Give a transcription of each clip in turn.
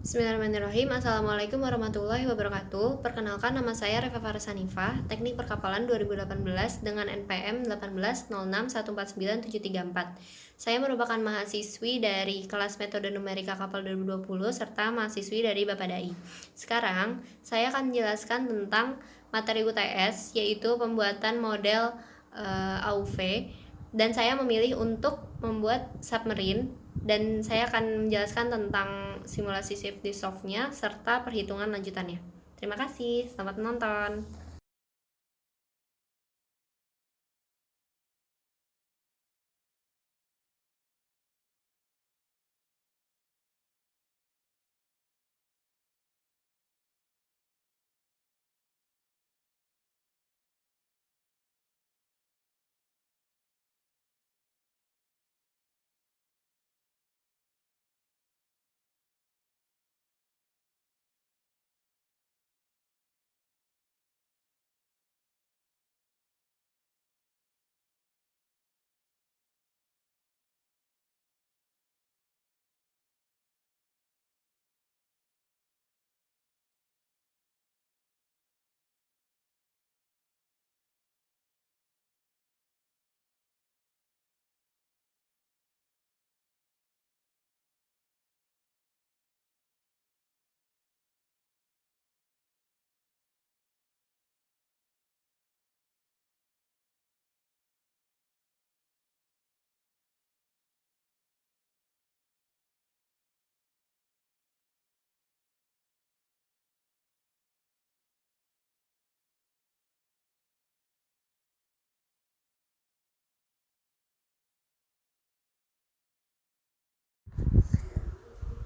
Bismillahirrahmanirrahim. Assalamualaikum warahmatullahi wabarakatuh. Perkenalkan, nama saya Reva Farsanifah, Teknik Perkapalan 2018 dengan NPM 1806149734. Saya merupakan mahasiswi dari kelas Metode Numerika Kapal 2020 serta mahasiswi dari Bapak Dai. Sekarang, saya akan menjelaskan tentang materi UTS, yaitu pembuatan model AUV, dan saya memilih untuk membuat submarine, dan saya akan menjelaskan tentang simulasi safety soft-nya serta perhitungan lanjutannya. Terima kasih, selamat menonton.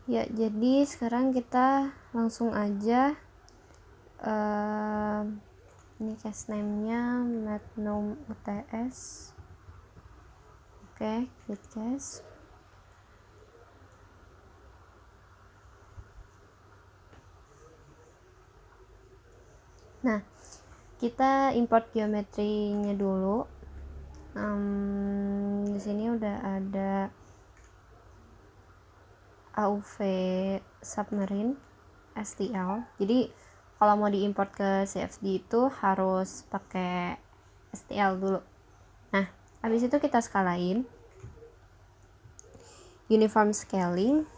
Ya, jadi sekarang kita langsung aja. Ini case name-nya Metnom UTS. Oke, create case. Nah, kita import geometrinya dulu. Di sini udah ada AUV submarine STL. Jadi kalau mau diimport ke CFD itu harus pakai STL dulu. Nah, habis itu kita skalain uniform scaling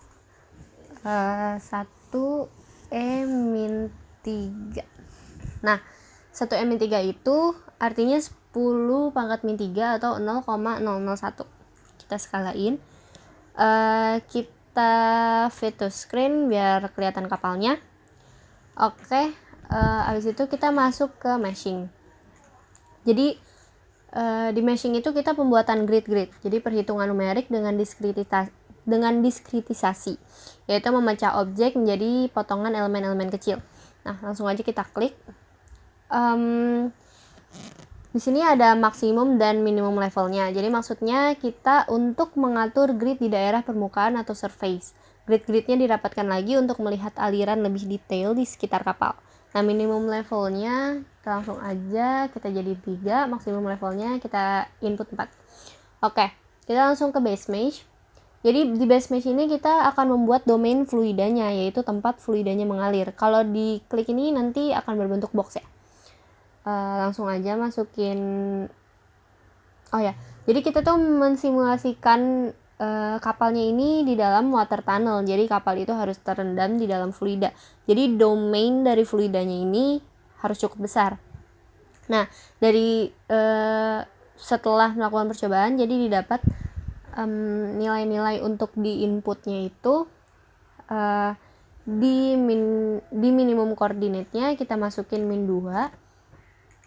1E-3. Nah, 1E-3 itu artinya 10 pangkat min 3 atau 0,001. Kita skalain. Kita fit to screen biar kelihatan kapalnya. Oke, habis itu kita masuk ke meshing. Jadi di meshing itu kita pembuatan grid-grid. Jadi perhitungan numerik dengan diskritisasi, yaitu memecah objek menjadi potongan elemen-elemen kecil. Nah, langsung aja kita klik. Di sini ada maksimum dan minimum levelnya. Jadi maksudnya kita untuk mengatur grid di daerah permukaan atau surface. Grid-gridnya dirapatkan lagi untuk melihat aliran lebih detail di sekitar kapal. Nah, minimum levelnya kita langsung aja kita jadi 3, maksimum levelnya kita input 4. Oke, kita langsung ke base mesh. Jadi di base mesh ini kita akan membuat domain fluidanya, yaitu tempat fluidanya mengalir. Kalau diklik ini nanti akan berbentuk box ya. Langsung aja masukin. Oh ya, jadi kita tuh mensimulasikan kapalnya ini di dalam water tunnel. Jadi kapal itu harus terendam di dalam fluida. Jadi domain dari fluidanya ini harus cukup besar. Nah, dari setelah melakukan percobaan, jadi didapat nilai-nilai untuk di inputnya itu di minimum koordinatnya kita masukin min 2,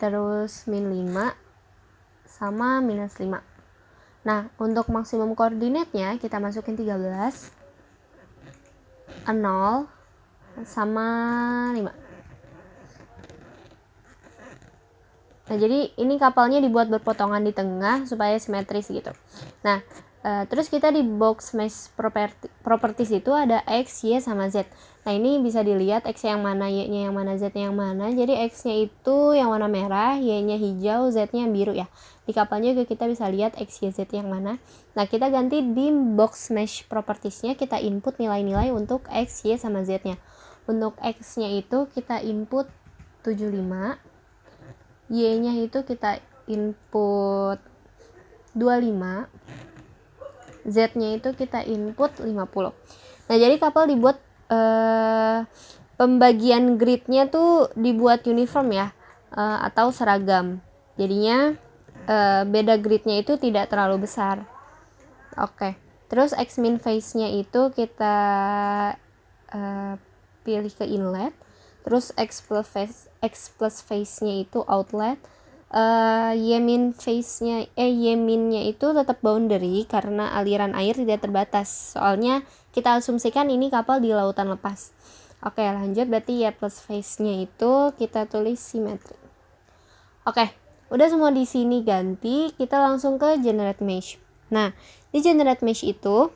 terus min 5 sama minus 5. Nah, untuk maksimum koordinatnya kita masukin 13, 0 sama 5. Nah, jadi ini kapalnya dibuat berpotongan di tengah supaya simetris gitu. Nah, terus kita di box mesh properties itu ada X, Y, sama Z. Nah ini bisa dilihat X yang mana, Y-nya yang mana, Z-nya yang mana. Jadi X-nya itu yang warna merah, Y-nya hijau, Z-nya yang biru ya. Di kapalnya juga kita bisa lihat X, Y, Z yang mana. Nah kita ganti di box mesh properties-nya, kita input nilai-nilai untuk X, Y, sama Z-nya. Untuk X-nya itu kita input 75, Y-nya itu kita input 25, Z-nya itu kita input 50. Nah jadi kapal dibuat pembagian gridnya tuh dibuat uniform ya, atau seragam. Jadinya beda gridnya itu tidak terlalu besar. Oke. Terus X min face-nya itu kita pilih ke inlet. Terus X plus face-nya itu outlet. Y-min face-nya Y-min-nya itu tetap boundary karena aliran air tidak terbatas. Soalnya kita asumsikan ini kapal di lautan lepas. Oke, lanjut. Berarti Y plus face-nya itu kita tulis simetri. Oke, udah semua di sini ganti. Kita langsung ke generate mesh. Nah, di generate mesh itu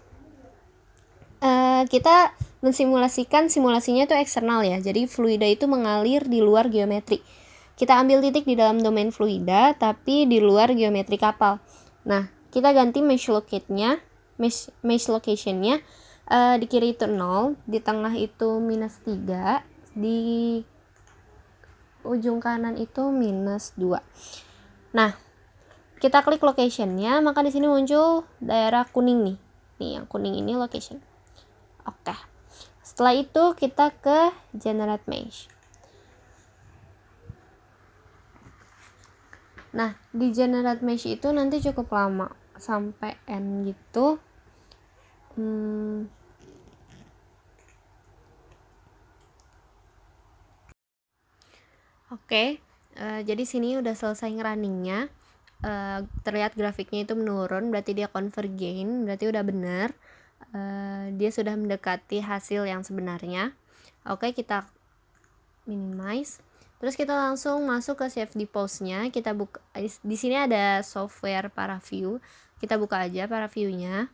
kita mensimulasikan, simulasinya itu eksternal ya. Jadi fluida itu mengalir di luar geometri. Kita ambil titik di dalam domain fluida tapi di luar geometri kapal. Nah, kita ganti mesh locate-nya, mesh location-nya, di kiri itu 0, di tengah itu -3, di ujung kanan itu -2. Nah, kita klik location-nya, maka di sini muncul daerah kuning nih. Nih, yang kuning ini location. Oke. Setelah itu kita ke generate mesh. Nah, di generate mesh itu nanti cukup lama, sampai N gitu. Oke, jadi sini udah selesai ngerunningnya. Terlihat grafiknya itu menurun, berarti dia convergent, berarti udah benar. Dia sudah mendekati hasil yang sebenarnya. Oke, kita minimize. Terus kita langsung masuk ke CFD pose-nya. Kita buka, di sini ada software ParaView. Kita buka aja ParaView-nya.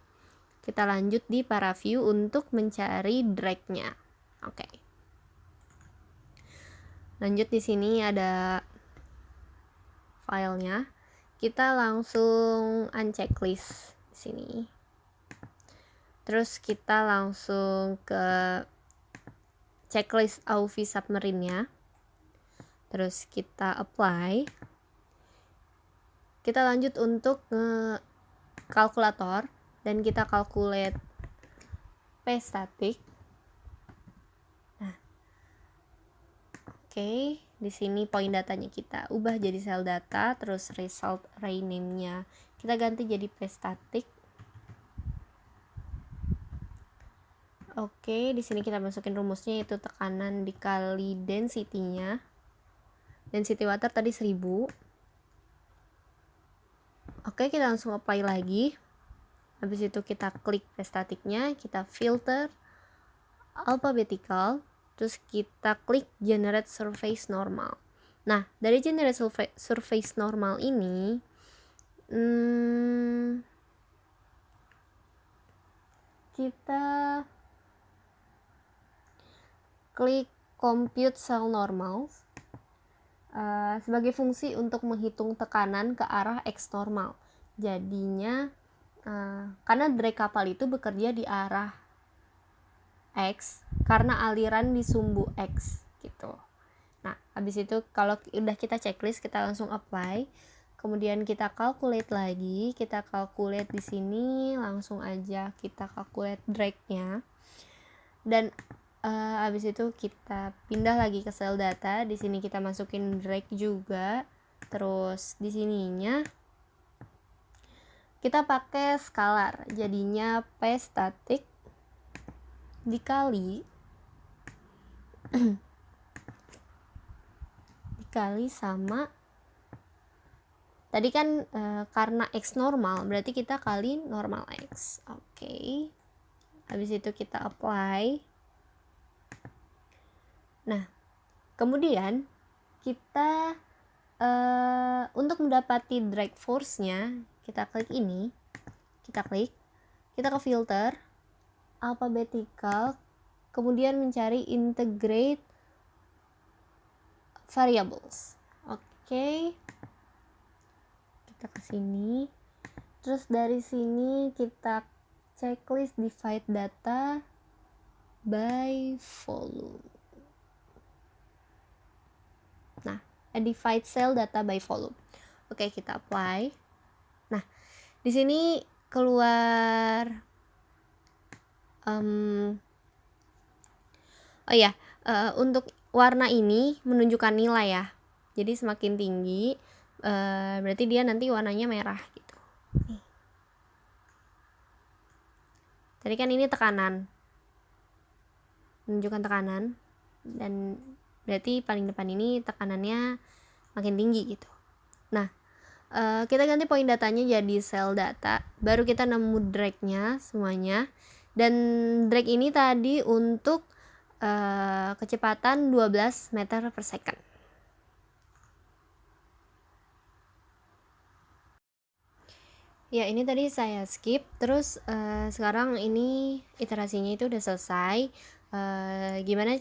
Kita lanjut di ParaView untuk mencari drag-nya. Oke. Lanjut di sini ada filenya. Kita langsung unchecklist di sini. Terus kita langsung ke checklist AUV submarine-nya. Terus kita apply. Kita lanjut untuk kalkulator dan kita calculate P static. Nah, oke, di sini poin datanya kita ubah jadi cell data, terus result rename-nya kita ganti jadi P static. Oke, di sini kita masukin rumusnya, yaitu tekanan dikali density-nya. Density water tadi 1000. Oke, kita langsung apply lagi. Habis itu kita klik statiknya, kita filter alphabetical, terus kita klik generate surface normal. Nah, dari generate surface normal ini kita klik compute cell normal sebagai fungsi untuk menghitung tekanan ke arah X normal. Jadinya karena drag kapal itu bekerja di arah X karena aliran di sumbu X gitu. Nah, habis itu kalau udah kita checklist, kita langsung apply. Kemudian kita calculate lagi, kita calculate di sini, langsung aja kita calculate drag-nya. Dan habis itu kita pindah lagi ke cell data. Di sini kita masukin drag juga. Terus di sininya kita pakai scalar. Jadinya P static dikali sama tadi kan karena X normal, berarti kita kali normal X. Oke. Habis itu kita apply. Nah, kemudian kita untuk mendapati drag force-nya, kita klik ini, kita ke filter alphabetical, kemudian mencari integrate variables. Oke. Kita ke sini. Terus dari sini kita checklist divide data by volume. Nah, divide cell data by volume. Oke, kita apply. Nah, di sini keluar untuk warna ini menunjukkan nilai ya. Jadi semakin tinggi berarti dia nanti warnanya merah gitu. Nih. Tadi kan ini tekanan, menunjukkan tekanan, dan berarti paling depan ini tekanannya makin tinggi gitu. Nah, kita ganti poin datanya jadi cell data, baru kita nemu drag-nya semuanya, dan drag ini tadi untuk kecepatan 12 meter per second. Ya, ini tadi saya skip. Terus sekarang ini iterasinya itu udah selesai. Gimana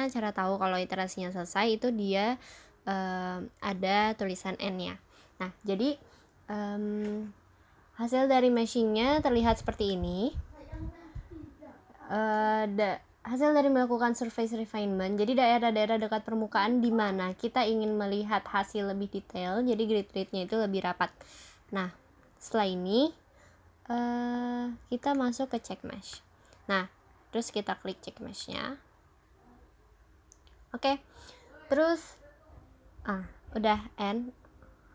cara tahu kalau iterasinya selesai? Itu dia ada tulisan N-nya. Nah, jadi hasil dari meshingnya terlihat seperti ini. Hasil dari melakukan surface refinement, jadi daerah-daerah dekat permukaan di mana kita ingin melihat hasil lebih detail, jadi grid-gridnya itu lebih rapat. Nah, setelah ini kita masuk ke check mesh. Nah, terus kita klik check meshnya. Oke. Terus udah end.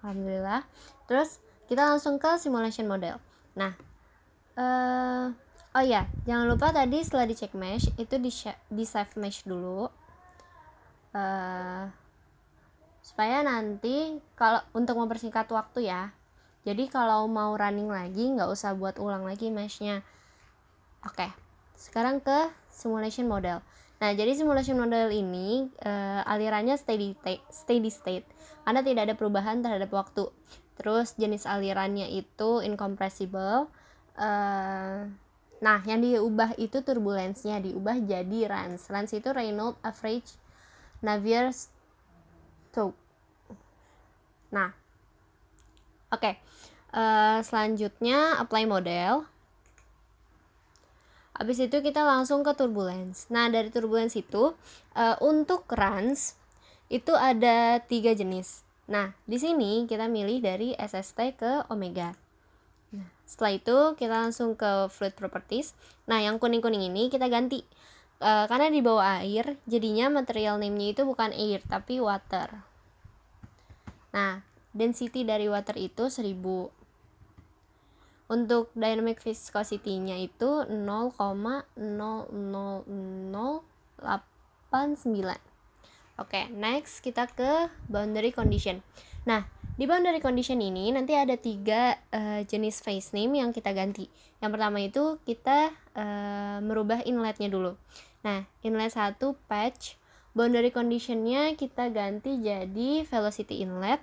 Alhamdulillah. Terus kita langsung ke simulation model. Nah, oh ya, jangan lupa tadi setelah di check mesh itu di save mesh dulu. Supaya nanti kalau untuk mempersingkat waktu ya. Jadi kalau mau running lagi nggak usah buat ulang lagi meshnya. Oke, sekarang ke simulation model. Nah, jadi simulation model ini alirannya steady state karena tidak ada perubahan terhadap waktu. Terus jenis alirannya itu incompressible. Nah, yang diubah itu turbulence-nya diubah jadi RANS. RANS itu Reynolds Average Navier-Stokes. Nah, oke. Selanjutnya apply model. Habis itu kita langsung ke turbulence. Nah, dari turbulence itu untuk RANS itu ada 3 jenis. Nah, di sini kita milih dari SST ke omega. Nah, setelah itu kita langsung ke fluid properties. Nah, yang kuning-kuning ini kita ganti. Karena di bawah air, jadinya material name-nya itu bukan air, tapi water. Nah, density dari water itu 1000. Untuk dynamic viscosity-nya itu 0,00089. Oke, next kita ke boundary condition. Nah, di boundary condition ini nanti ada 3 jenis phase name yang kita ganti. Yang pertama itu kita merubah inletnya dulu. Nah, inlet 1 patch, boundary condition-nya kita ganti jadi velocity inlet.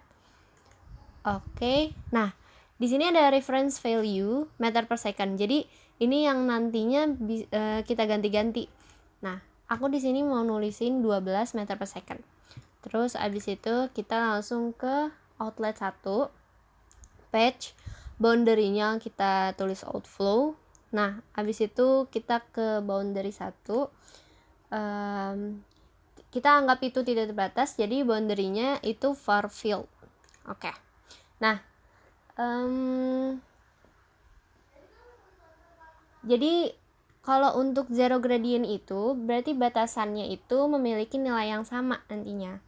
Oke, nah di sini ada reference value meter per second. Jadi ini yang nantinya kita ganti-ganti. Nah, aku di sini mau nulisin 12 meter per second. Terus abis itu kita langsung ke outlet 1, patch, boundary-nya kita tulis outflow. Nah, abis itu kita ke boundary 1, kita anggap itu tidak terbatas, jadi boundary-nya itu far field. Oke. Nah, jadi kalau untuk zero gradient itu berarti batasannya itu memiliki nilai yang sama nantinya.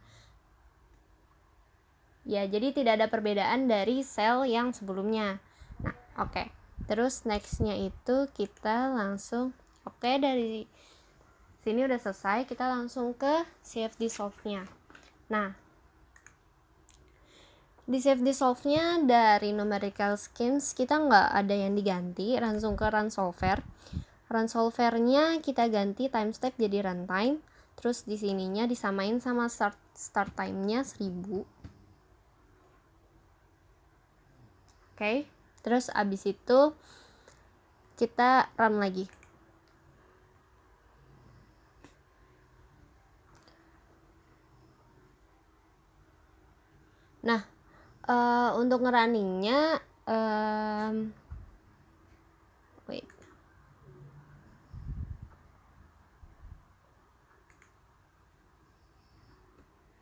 Ya, jadi tidak ada perbedaan dari sel yang sebelumnya. Nah, oke. Terus next-nya itu kita langsung dari sini udah selesai, kita langsung ke CFD solve-nya. Nah, di CFD solve-nya dari numerical schemes kita nggak ada yang diganti, langsung ke run solver. Run solver-nya kita ganti time step jadi runtime. Terus di sininya disamain sama start time-nya 1000. Oke. Terus abis itu kita run lagi. Nah, untuk ngerunningnya wait,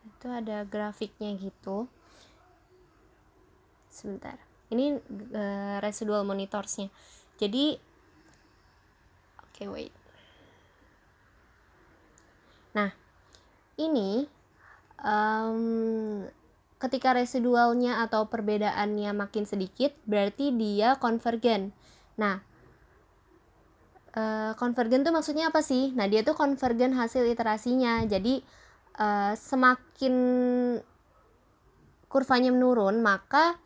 itu ada grafiknya gitu. Sebentar, ini residual monitorsnya. Jadi wait. Nah, ini ketika residualnya atau perbedaannya makin sedikit, berarti dia konvergen. Nah, konvergen tuh maksudnya apa sih? Nah, dia tuh konvergen hasil iterasinya. Jadi semakin kurvanya menurun, maka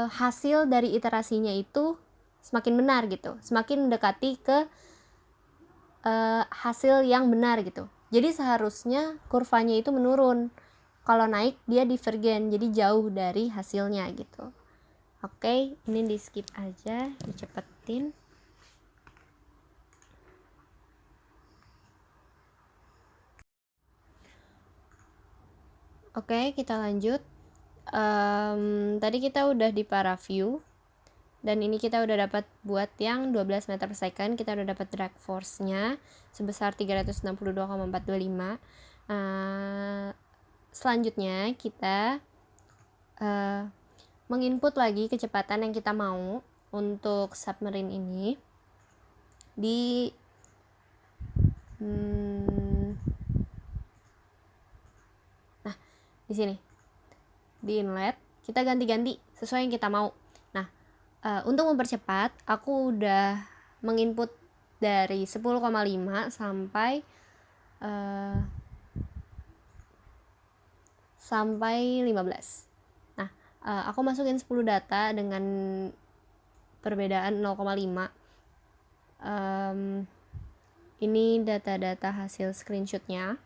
hasil dari iterasinya itu semakin benar gitu, semakin mendekati ke hasil yang benar gitu. Jadi seharusnya kurvanya itu menurun. Kalau naik dia divergen, jadi jauh dari hasilnya gitu. Oke, ini di skip aja, dicepetin. Oke, kita lanjut. Tadi kita udah di paraview, dan ini kita udah dapat buat yang 12 meter per second. Kita udah dapat drag force-nya sebesar 362,425. Selanjutnya kita menginput lagi kecepatan yang kita mau untuk submarine ini di di sini di inlet. Kita ganti-ganti sesuai yang kita mau. Nah, untuk mempercepat aku udah menginput dari 10,5 sampai 15. Nah, aku masukin 10 data dengan perbedaan 0,5. Ini data-data hasil screenshotnya.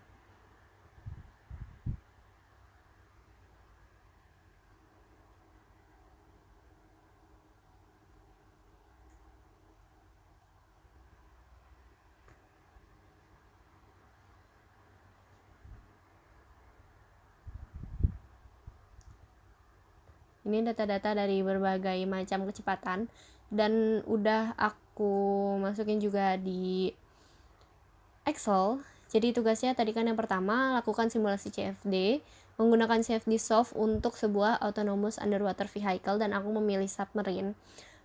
Ini data-data dari berbagai macam kecepatan, dan udah aku masukin juga di Excel. Jadi tugasnya tadi kan yang pertama, lakukan simulasi CFD menggunakan CFD soft untuk sebuah autonomous underwater vehicle, dan aku memilih submarine.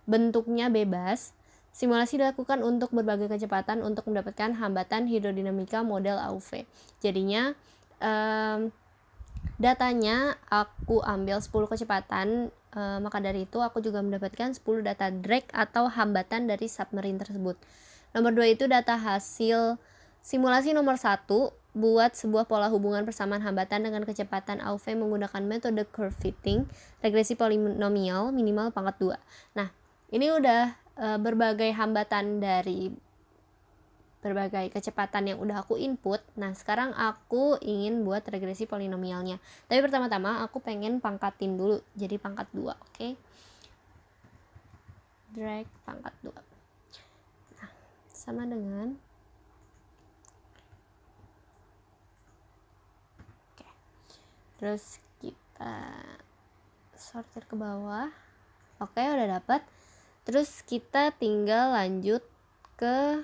Bentuknya bebas. Simulasi dilakukan untuk berbagai kecepatan untuk mendapatkan hambatan hidrodinamika model AUV. Jadinya datanya aku ambil 10 kecepatan, maka dari itu aku juga mendapatkan 10 data drag atau hambatan dari submarine tersebut. Nomor 2 itu data hasil simulasi nomor 1 buat sebuah pola hubungan persamaan hambatan dengan kecepatan AUV menggunakan metode curve fitting, regresi polinomial minimal pangkat 2. Nah, ini udah berbagai hambatan dari berbagai kecepatan yang udah aku input. Nah, sekarang aku ingin buat regresi polinomialnya. Tapi pertama-tama aku pengen pangkatin dulu jadi pangkat 2, oke? Drag pangkat 2. Nah, sama dengan terus kita sortir ke bawah. Oke, udah dapat. Terus kita tinggal lanjut ke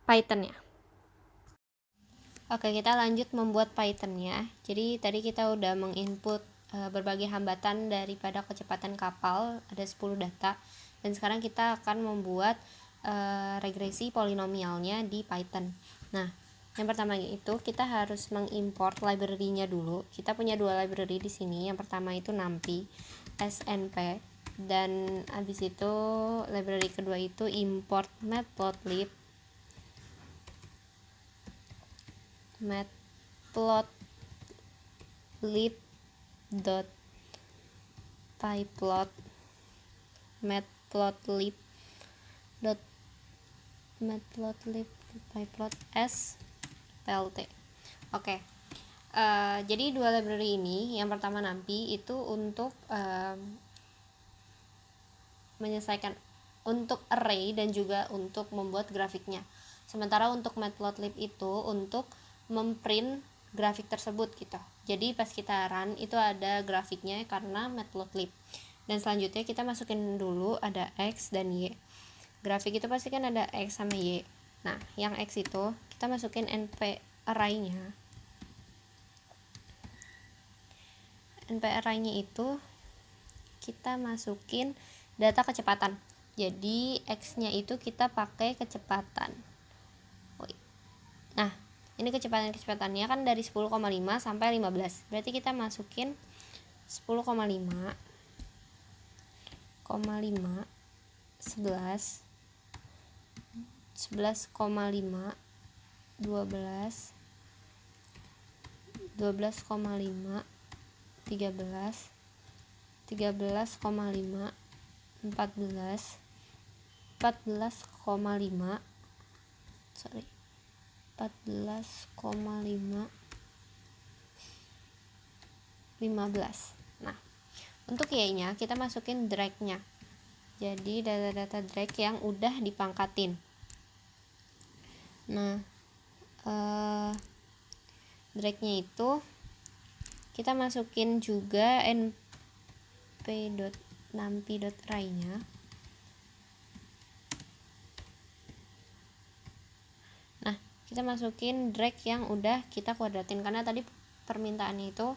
Python-nya. Oke, kita lanjut membuat Python-nya. Jadi tadi kita udah menginput berbagai hambatan daripada kecepatan kapal, ada 10 data. Dan sekarang kita akan membuat regresi polinomialnya di Python. Nah, yang pertama itu kita harus mengimport library-nya dulu. Kita punya 2 library di sini. Yang pertama itu NumPy, SNP, dan habis itu library kedua itu import matplotlib matplotlib.pyplot matplotlib.pyplot s plt. Oke. Jadi 2 library ini, yang pertama NumPy itu untuk menyelesaikan untuk array dan juga untuk membuat grafiknya. Sementara untuk matplotlib itu untuk memprint grafik tersebut gitu. Jadi pas kita run itu ada grafiknya karena matplotlib. Dan selanjutnya kita masukin dulu ada X dan Y. Grafik itu pasti kan ada X sama Y. Nah, yang X itu kita masukin NP array-nya. NP array-nya itu kita masukin data kecepatan. Jadi X-nya itu kita pakai kecepatan. Nah, ini kecepatannya kan dari 10,5 sampai 15. Berarti kita masukin 10,5, 11, 11,5, 12, 12,5, 13, 13,5, 14, 14,5, 14,5, 15. Nah, untuk Y-nya kita masukin drag-nya. Jadi data-data drag yang udah dipangkatin. Nah, drag-nya itu kita masukin juga np.nampi.array-nya. Nah, kita masukin drag yang udah kita kuadratin karena tadi permintaannya itu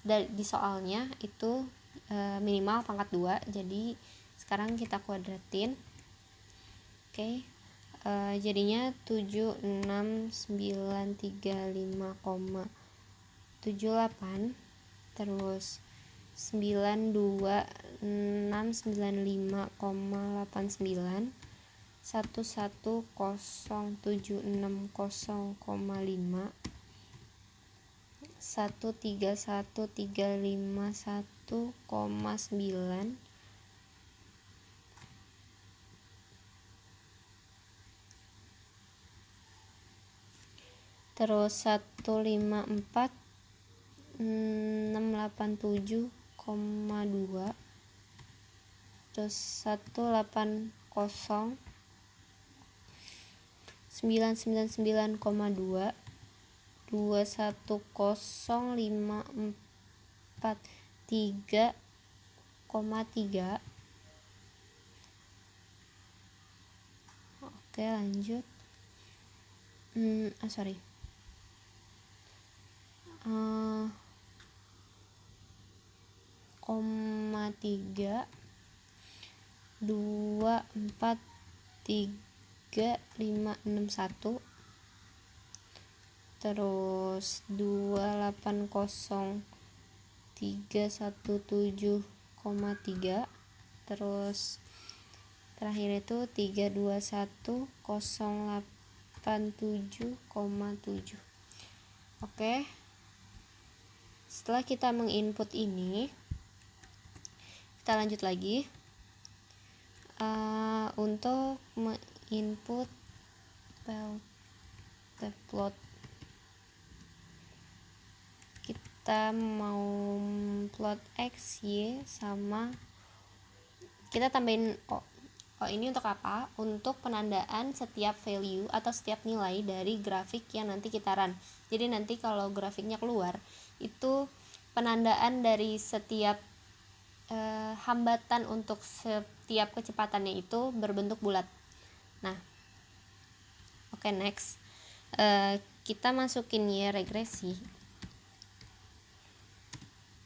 di soalnya itu minimal pangkat 2, jadi sekarang kita kuadratin. Oke. Jadinya 76935,78 terus 92695,89 11076,0,5 131351,9 terus 154687,2 terus 180,999,2 21054,3. Oke, lanjut. Sorry. 3 2 4 3 5 6 1 terus 280,317,3 terus terakhir itu 321,087,7. Oke, setelah kita menginput ini kita lanjut lagi untuk menginput plot. Kita mau plot X, Y sama kita tambahin O. Ini untuk apa? Untuk penandaan setiap value atau setiap nilai dari grafik yang nanti kita run. Jadi nanti kalau grafiknya keluar itu penandaan dari setiap hambatan untuk setiap kecepatannya itu berbentuk bulat. Nah, oke, next. Kita masukin Y regresi.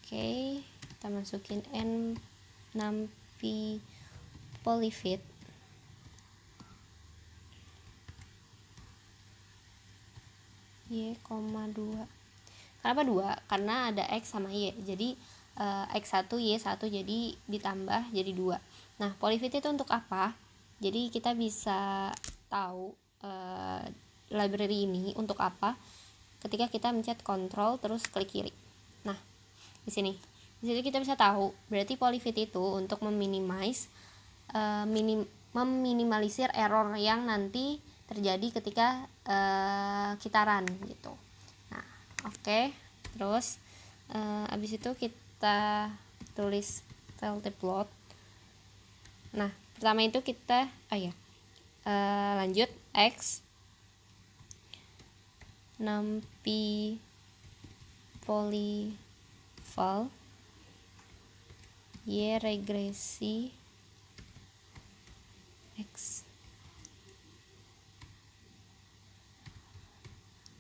Oke, kita masukin nampi polyfit. Y, 2. Kenapa 2? Karena ada X sama Y. Jadi X1, Y1 jadi ditambah jadi 2. Nah, polyfit itu untuk apa? Jadi kita bisa tahu library ini untuk apa ketika kita mencet Ctrl terus klik kiri. Nah, di sini kita bisa tahu berarti polyfit itu untuk meminimalisir error yang nanti terjadi ketika kita run gitu. Nah, oke. Terus abis itu kita tulis plot. Nah, pertama itu kita lanjut X nampi polyval, Y regresi X.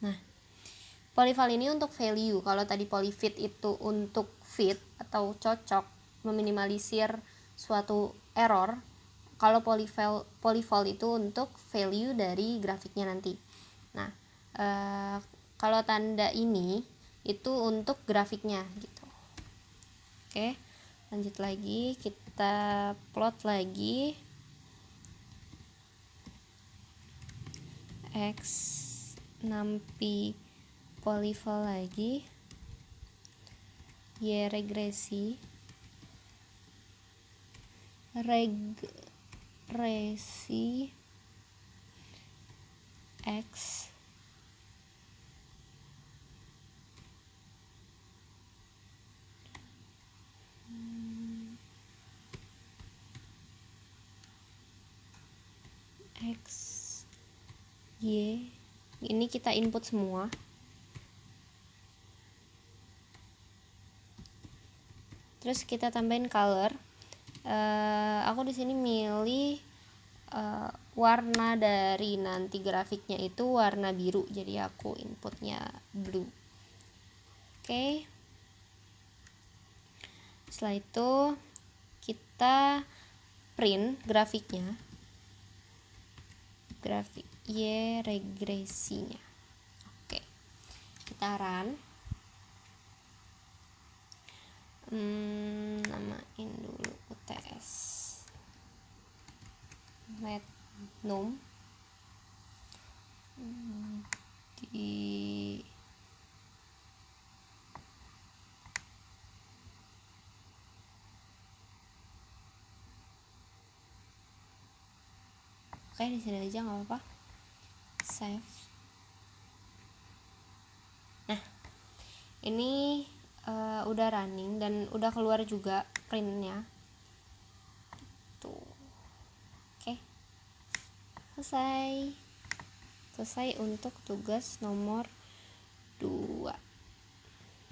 Nah, polyval ini untuk value. Kalau tadi polyfit itu untuk fit atau cocok, meminimalisir suatu error. Kalau polyval itu untuk value dari grafiknya nanti. Nah, kalau tanda ini itu untuk grafiknya gitu. Oke, lanjut lagi, kita plot lagi X nampi polyval lagi, Y regresi X X Y. Ini kita input semua. Terus kita tambahin color. Aku di sini milih warna dari nanti grafiknya itu warna biru, jadi aku inputnya blue. Oke. Setelah itu kita print grafiknya, grafik Y regresinya. Oke, kita run. Namain dulu UTS let num di Oke, di sini aja nggak apa-apa. Save. Nah, ini udah running dan udah keluar juga printnya. Tuh, oke, selesai untuk tugas nomor 2.